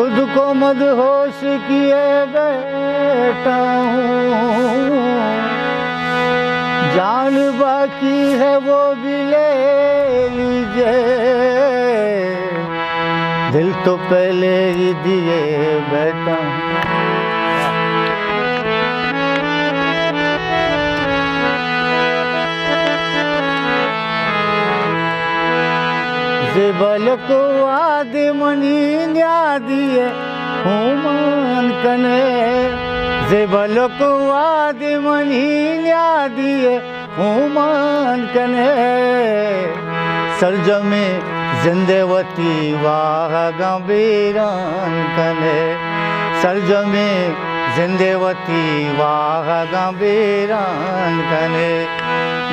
खुद को मदहोश किए बैठा हूँ, जान बाकी है वो भी ले लीजिए, दिल तो पहले ही दिए बैठा हूँ। बलको आदमनी न्यादिए हुमान कने, जे बलको आदमनी न्यादिए हुमान कने, सरजमे जिंदेवती वाह गंभीरान कने, सरजमे जिंदेवती वाह गंभीरान कने,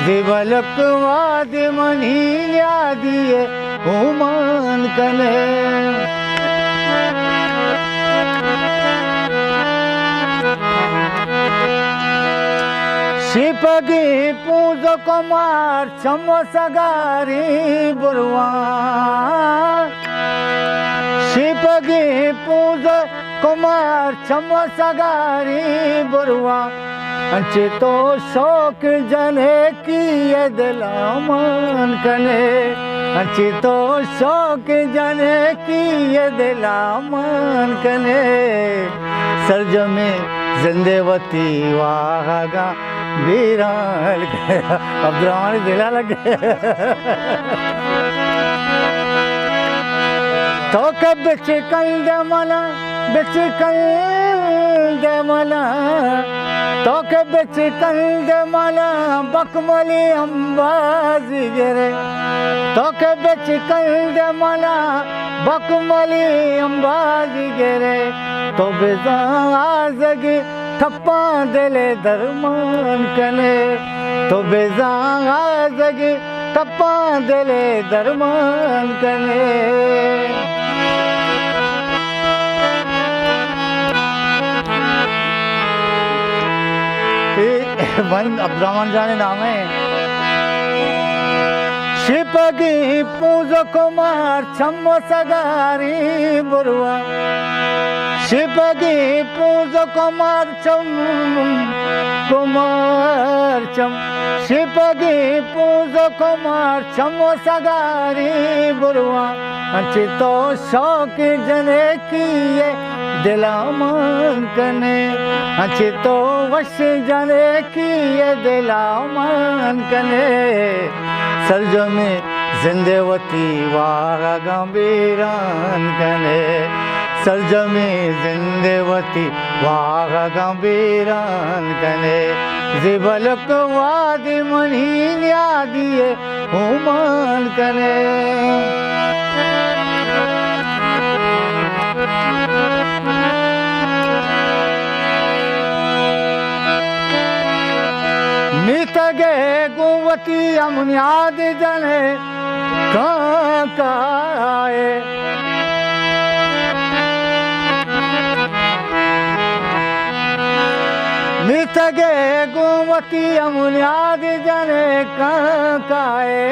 जे बलको आदमनी न्यादिए हुमान कने। शिपगी पूज कुमार चमसगारी बुरवा, शिपगी पूज कुमार चमसगारी बुरवा, अंचितो शौक जने की ये दिलामान कने, अंचितो शौक जने की ये दिलामान कने, सरजमे जिंदेवती वागा बीरान अब्दुलरहमान दिला लग तो कब चिकन मला बेचिकन मला, तो कब चिकन मला बकमली अंबाजी गिरे, तो कब चिकन मला बकमली अंबाजी गिरे, तो बेजा आजगी ठप्पा दिले दरमान कने, तो बेजा आजगी ठप्पा दिले दरमान कने। अब्दुलरहमान जाने नाम है। शिपगी पूज कुमार चमसगारी बुरवा, शिपगी पूज कुमार चम, शिपगी पूज कुमार चमसगारी बुरवा, अंचितो शौक जने किए दिलामान कने, अंचितो वश जने किए दिलामान कने, सरजमे जिंदेवती वागा गंभीरान कने, सरजमे जिंदेवती वागा गंभीरान कने, जिबलक वादी मनी न्यादिए हुमान कने। मितगे गुवती अमुनियाद जने काए, मितगे गुवती अमुनियाद जने काए,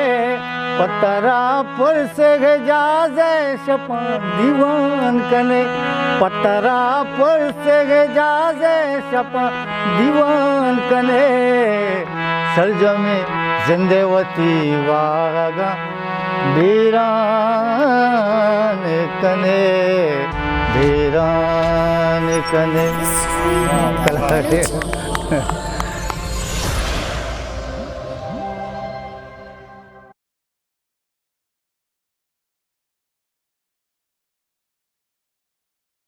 पतरा पुर से जाजे शपा दीवान कने, पतरा पुर से जाजे शपा दीवान कने, सरजमे जिंदेवती वागा बीरान कने, बीरान कने।